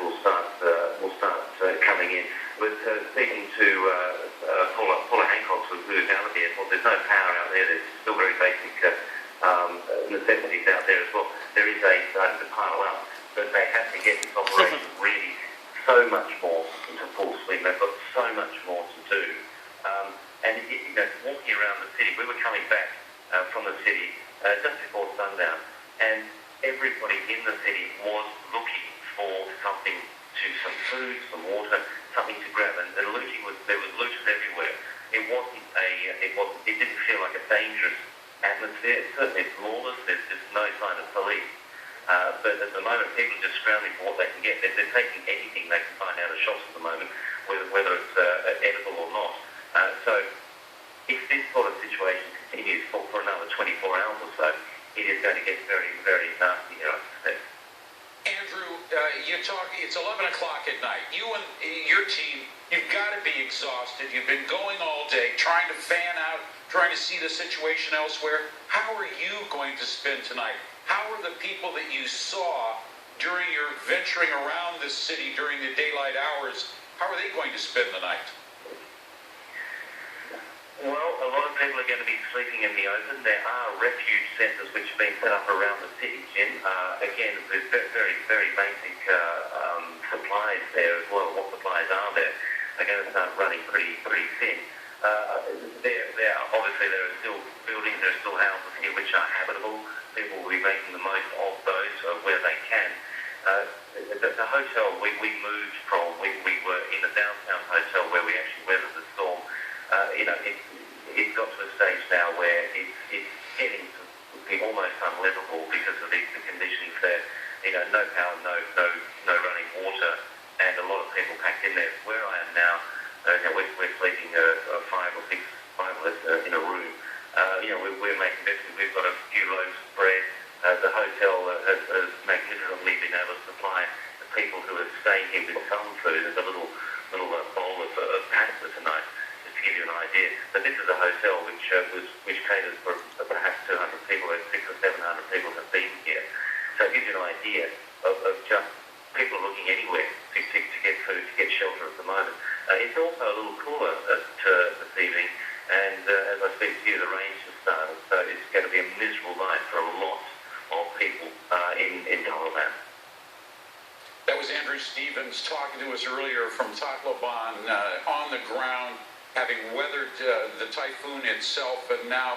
will start coming in. But speaking to Paula Hancock, who's out at the airport, there's no power out there. There's still very basic necessities out there as well. There is starting to pile up, but they have to get this operation really so much more into full swing. They've got so much more to do. And walking around the city, we were coming back from the city just before sundown, and everybody in the city was looking for something, some food, some water, something to grab, and there was looters everywhere. It didn't feel like a dangerous atmosphere. It's certainly lawless. There's just no sign of police. But at the moment, people are just scrounging for what they can get. They're taking anything they can find out of shops at the moment, whether it's edible or not. So if this sort of situation continues for another 24 hours or so, it is going to get very, very nasty here, I suspect. Andrew, it's 11 o'clock at night. You and your team, you've got to be exhausted. You've been going all day, trying to fan out, trying to see the situation elsewhere. How are you going to spend tonight? How are the people that you saw during your venturing around this city during the daylight hours, how are they going to spend the night? Well, a lot of people are going to be sleeping in the open. There are refuge centres which have been set up around the city, Jim. Again, with very, very basic supplies there as well. What supplies are there? They're going to start running pretty thin. Obviously there are still buildings, there are still houses here which are habitable. People will be making the most of those where they can. The hotel we moved from, we were in a downtown hotel where we actually weathered the storm. It's got to a stage now where it's getting to be almost unlivable because of the conditions there. No power, no running water, and a lot of people packed in there. Where I am now, we're sleeping five of us in a room. We're making this. We've got a few loaves of bread. The hotel has magnificently been able to supply the people who are staying here with some food. There's a little bowl of pasta tonight, just to give you an idea. But this is a hotel which caters for perhaps 200 people, and 600 or 700 people have been here. So it gives you an idea of just people looking anywhere to get food, to get shelter at the moment. It's also a little cooler this evening, and as I speak to you, the rain just started, so it's going to be a miserable night for a lot of people in Thailand. That was Andrew Stevens talking to us earlier from Tacloban, on the ground, having weathered the typhoon itself, and now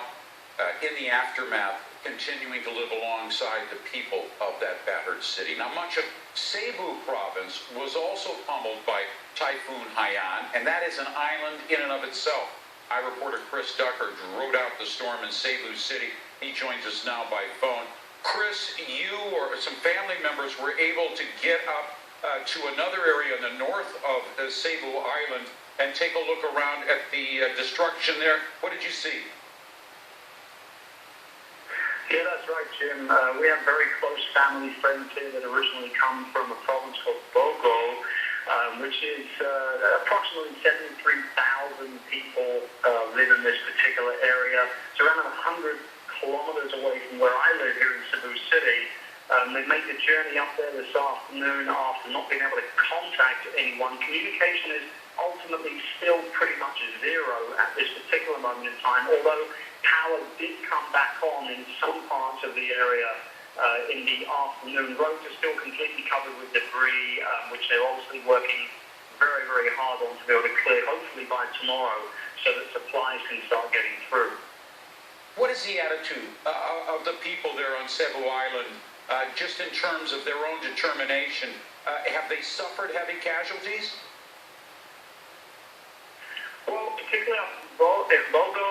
in the aftermath, continuing to live alongside the people of that battered city. Now, much of Cebu province was also pummeled by Typhoon Haiyan, and that is an island in and of itself. Our reporter Chris Ducker rode out the storm in Cebu City. He joins us now by phone. Chris, you or some family members were able to get up to another area in the north of Cebu Island and take a look around at the destruction there. What did you see? Yeah, that's right, Jim. We have very close family friends here that originally come from a province called Bogo, which is approximately 73,000 people live in this particular area. It's around 100 kilometers away from where I live here in Cebu City. They made the journey up there this afternoon after not being able to contact anyone. Communication is ultimately still pretty much zero at this particular moment in time, although power did come back on in some parts of the area in the afternoon. Roads are still completely covered with debris, which they're obviously working very, very hard on to be able to clear, hopefully by tomorrow, so that supplies can start getting through. What is the attitude of the people there on Cebu Island, just in terms of their own determination? Have they suffered heavy casualties? Well, particularly in Bogo,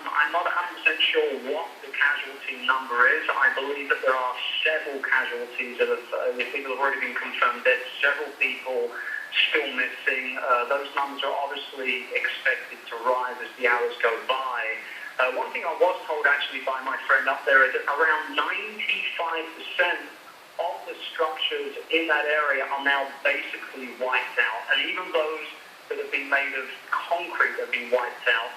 I'm not 100% sure what the casualty number is. I believe that there are several casualties that people have already been confirmed dead, several people still missing. Those numbers are obviously expected to rise as the hours go by. One thing I was told actually by my friend up there is that around 95% of the structures in that area are now basically wiped out. And even those that have been made of concrete have been wiped out.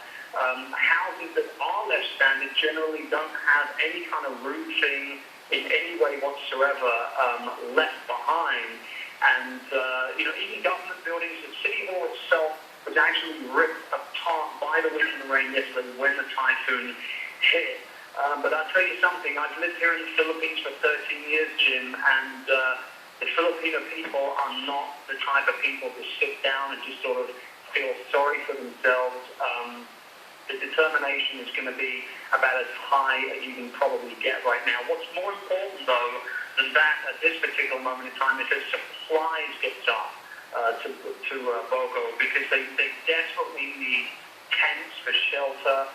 Houses that are left standing generally don't have any kind of roofing in any way whatsoever left behind. And, even government buildings, the city hall itself was actually ripped apart by the wind and the rain yesterday when the typhoon hit. But I'll tell you something, I've lived here in the Philippines for 13 years, Jim, and the Filipino people are not the type of people to sit down and just sort of feel sorry for themselves. The determination is going to be about as high as you can probably get right now. What's more important, though, than that at this particular moment in time is that supplies get up to Bogo, because they desperately need tents for shelter.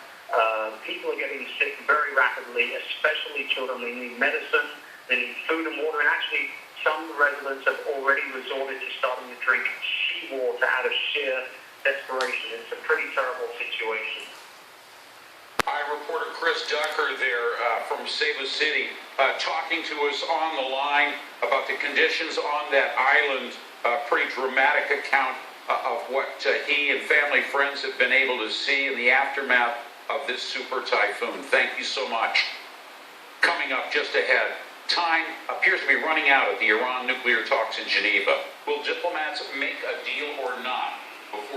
People are getting sick very rapidly, especially children. They need medicine, they need food and water, and actually some residents have already resorted to starting to drink seawater out of sheer desperation. It's a pretty terrible situation. Hi, reporter Chris Ducker there from Cebu City, talking to us on the line about the conditions on that island. Pretty dramatic account of what he and family friends have been able to see in the aftermath of this super typhoon. Thank you so much. Coming up just ahead, time appears to be running out at the Iran nuclear talks in Geneva. Will diplomats make a deal or not?